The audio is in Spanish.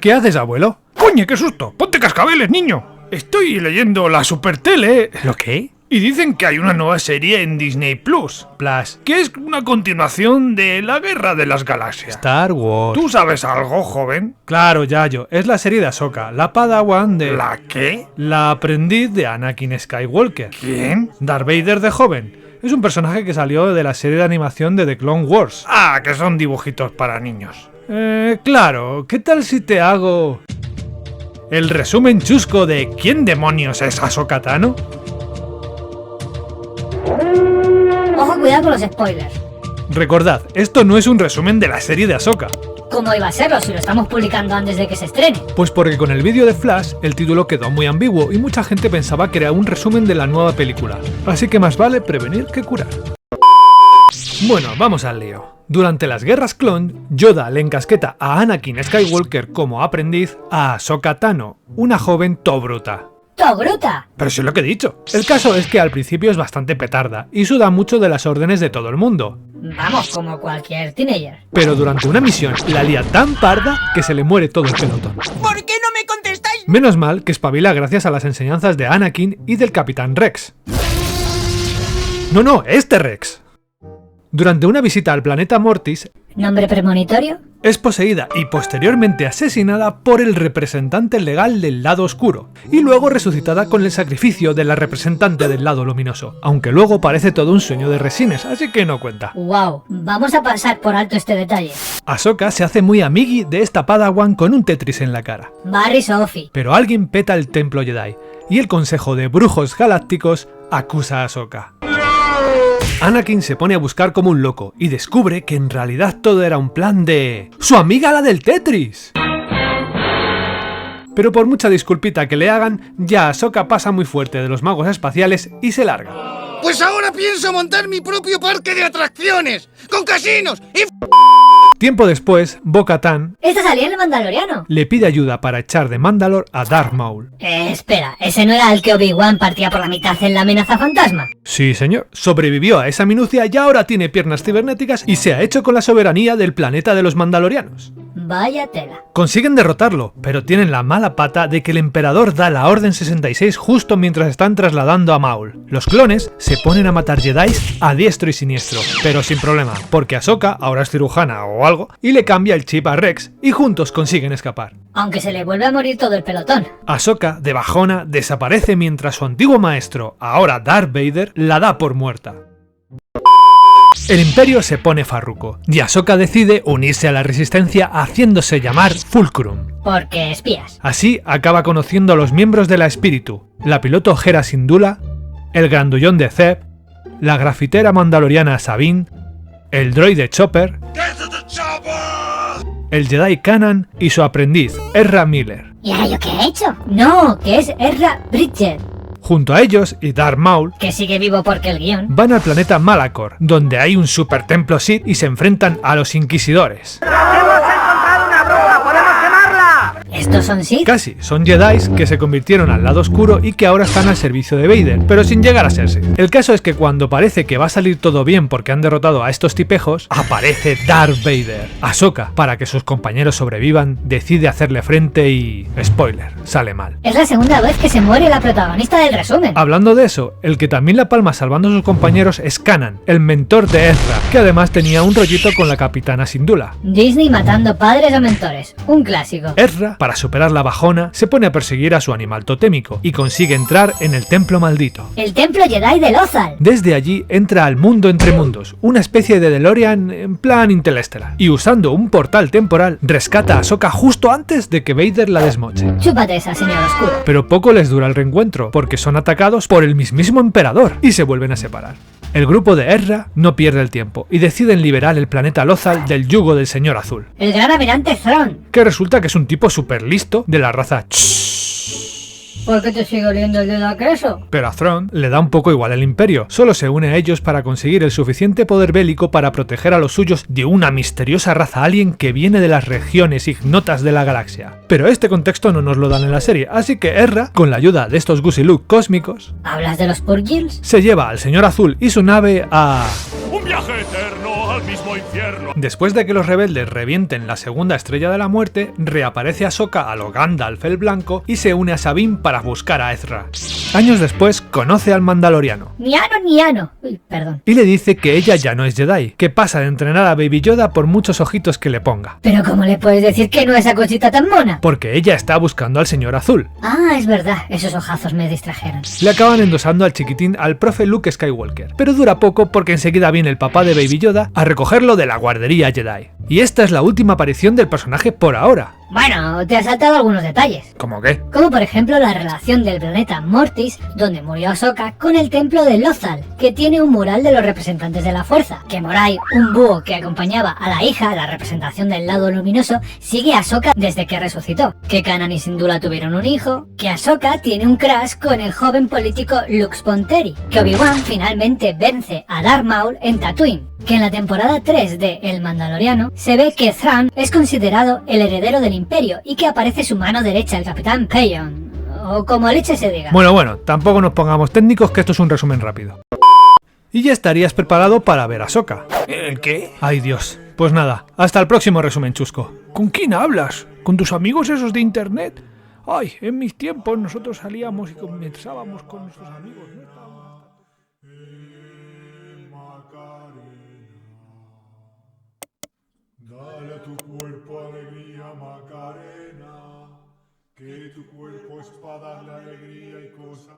¿Qué haces, abuelo? ¡Coño, qué susto! ¡Ponte cascabeles, niño! Estoy leyendo la Supertele. ¿Lo qué? Y dicen que hay una nueva serie en Disney Plus, que es una continuación de la Guerra de las Galaxias. Star Wars. ¿Tú sabes algo, joven? Claro, Yayo, es la serie de Ahsoka, la Padawan de... ¿La qué? La aprendiz de Anakin Skywalker. ¿Quién? Darth Vader de joven. Es un personaje que salió de la serie de animación de The Clone Wars. Ah, que son dibujitos para niños. Claro, ¿qué tal si te hago el resumen chusco de ¿quién demonios es Ahsoka Tano? Ojo, cuidado con los spoilers. Recordad, esto no es un resumen de la serie de Ahsoka. ¿Cómo iba a serlo si lo estamos publicando antes de que se estrene? Pues porque con el vídeo de Flash el título quedó muy ambiguo y mucha gente pensaba que era un resumen de la nueva película. Así que más vale prevenir que curar. Bueno, vamos al lío. Durante las guerras clon, Yoda le encasqueta a Anakin Skywalker como aprendiz a Ahsoka Tano, una joven tobruta. ¡Tobruta! Pero sí es lo que he dicho. El caso es que al principio es bastante petarda y suda mucho de las órdenes de todo el mundo. Vamos, como cualquier teenager. Pero durante una misión la lía tan parda que se le muere todo el pelotón. ¿Por qué no me contestáis? Menos mal que espabila gracias a las enseñanzas de Anakin y del Capitán Rex. No, este Rex. Durante una visita al planeta Mortis, ¿Nombre premonitorio? es poseída y posteriormente asesinada por el representante legal del lado oscuro, y luego resucitada con el sacrificio de la representante del lado luminoso, aunque luego parece todo un sueño de resines, así que no cuenta. ¡Wow! Vamos a pasar por alto este detalle. Ahsoka se hace muy amigui de esta Padawan con un Tetris en la cara. Barry Sophie. Pero alguien peta el templo Jedi, y el Consejo de Brujos Galácticos acusa a Ahsoka. Anakin se pone a buscar como un loco y descubre que en realidad todo era un plan de... ¡su amiga la del Tetris! Pero por mucha disculpita que le hagan, ya Ahsoka pasa muy fuerte de los magos espaciales y se larga. Pues ahora pienso montar mi propio parque de atracciones, con casinos y... Tiempo después, Bo-Katan ¿Esta salía en el Mandaloriano? le pide ayuda para echar de Mandalore a Darth Maul. Espera, ¿ese no era el que Obi-Wan partía por la mitad en la amenaza fantasma? Sí, señor, sobrevivió a esa minucia y ahora tiene piernas cibernéticas y se ha hecho con la soberanía del planeta de los mandalorianos. Vaya tela. Consiguen derrotarlo, pero tienen la mala pata de que el emperador da la Orden 66 justo mientras están trasladando a Maul. Los clones se ponen a matar Jedis a diestro y siniestro, pero sin problema, porque Ahsoka ahora es cirujana o algo, y le cambia el chip a Rex, y juntos consiguen escapar. Aunque se le vuelve a morir todo el pelotón. Ahsoka, de bajona, desaparece mientras su antiguo maestro, ahora Darth Vader, la da por muerta. El Imperio se pone farruco, y Ahsoka decide unirse a la Resistencia haciéndose llamar Fulcrum. Porque espías. Así acaba conociendo a los miembros de la Espíritu, la piloto Hera Syndulla, el grandullón de Zeb, la grafitera mandaloriana Sabine, el droide Chopper, el Jedi Kanan y su aprendiz, Ezra Miller. ¿Y ahora yo qué he hecho? No, que es Ezra Bridger. Junto a ellos y Darth Maul, Que sigue vivo porque el guión. van al planeta Malachor, donde hay un super templo Sith y se enfrentan a los Inquisidores. ¿Estos son Sith? Casi, son Jedis que se convirtieron al lado oscuro y que ahora están al servicio de Vader, pero sin llegar a serse. El caso es que cuando parece que va a salir todo bien porque han derrotado a estos tipejos, aparece Darth Vader. Ahsoka, para que sus compañeros sobrevivan, decide hacerle frente y... spoiler, sale mal. Es la segunda vez que se muere la protagonista del resumen. Hablando de eso, el que también la palma salvando a sus compañeros es Kanan, el mentor de Ezra, que además tenía un rollito con la capitana Syndulla. Disney matando padres o mentores. Un clásico. Ezra, para superar la bajona, se pone a perseguir a su animal totémico y consigue entrar en el templo maldito. El templo Jedi de Lothal. Desde allí entra al mundo entre mundos, una especie de DeLorean en plan Interestelar, y usando un portal temporal rescata a Ahsoka justo antes de que Vader la desmoche. Chúpate esa, señor oscuro. Pero poco les dura el reencuentro, porque son atacados por el mismísimo emperador y se vuelven a separar. El grupo de Ezra no pierde el tiempo y deciden liberar el planeta Lothal del yugo del Señor Azul, El gran almirante Thrawn. que resulta que es un tipo súper listo de la raza ¿Por qué te sigue oliendo el dedo a queso? Pero a Thrawn le da un poco igual el Imperio, solo se une a ellos para conseguir el suficiente poder bélico para proteger a los suyos de una misteriosa raza alien que viene de las regiones ignotas de la galaxia. Pero este contexto no nos lo dan en la serie, así que Ezra, con la ayuda de estos Gusiluk cósmicos, ¿Hablas de los Purgils? se lleva al Señor Azul y su nave a... Un viaje eterno al mismo infierno. Después de que los rebeldes revienten la segunda estrella de la muerte, reaparece Ahsoka a lo Gandalf el Blanco y se une a Sabine para buscar a Ezra. Años después conoce al Mandaloriano Niano. Uy, perdón. y le dice que ella ya no es Jedi, que pasa de entrenar a Baby Yoda por muchos ojitos que le ponga, Pero ¿cómo le puedes decir que no a esa cosita tan mona? porque ella está buscando al señor azul. Ah, es verdad, esos ojazos me distrajeron. Le acaban endosando al chiquitín al profe Luke Skywalker, pero dura poco porque enseguida viene el papá de Baby Yoda a recogerlo de la guardería Jedi. Y esta es la última aparición del personaje por ahora. Bueno, te has saltado algunos detalles. ¿Cómo qué? Como por ejemplo la relación del planeta Mortis, donde murió Ahsoka, con el templo de Lothal, que tiene un mural de los representantes de la fuerza. Que Morai, un búho que acompañaba a la hija, la representación del lado luminoso, sigue a Ahsoka desde que resucitó. Que Kanan y Syndulla tuvieron un hijo. Que Ahsoka tiene un crush con el joven político Lux Bonteri. Que Obi-Wan finalmente vence a Darth Maul en Tatooine. Que en la temporada 3 de El Mandaloriano se ve que Thrawn es considerado el heredero del Imperio y que aparece su mano derecha, el Capitán Peyon, o como leche se diga. Bueno, tampoco nos pongamos técnicos, que esto es un resumen rápido. Y ya estarías preparado para ver a Ahsoka. ¿El qué? Ay Dios. Pues nada, hasta el próximo resumen chusco. ¿Con quién hablas? ¿Con tus amigos esos de internet? Ay, en mis tiempos nosotros salíamos y conversábamos con nuestros amigos, ¿no? Dale a tu cuerpo alegría, Macarena, que tu cuerpo es para darle alegría y cosas.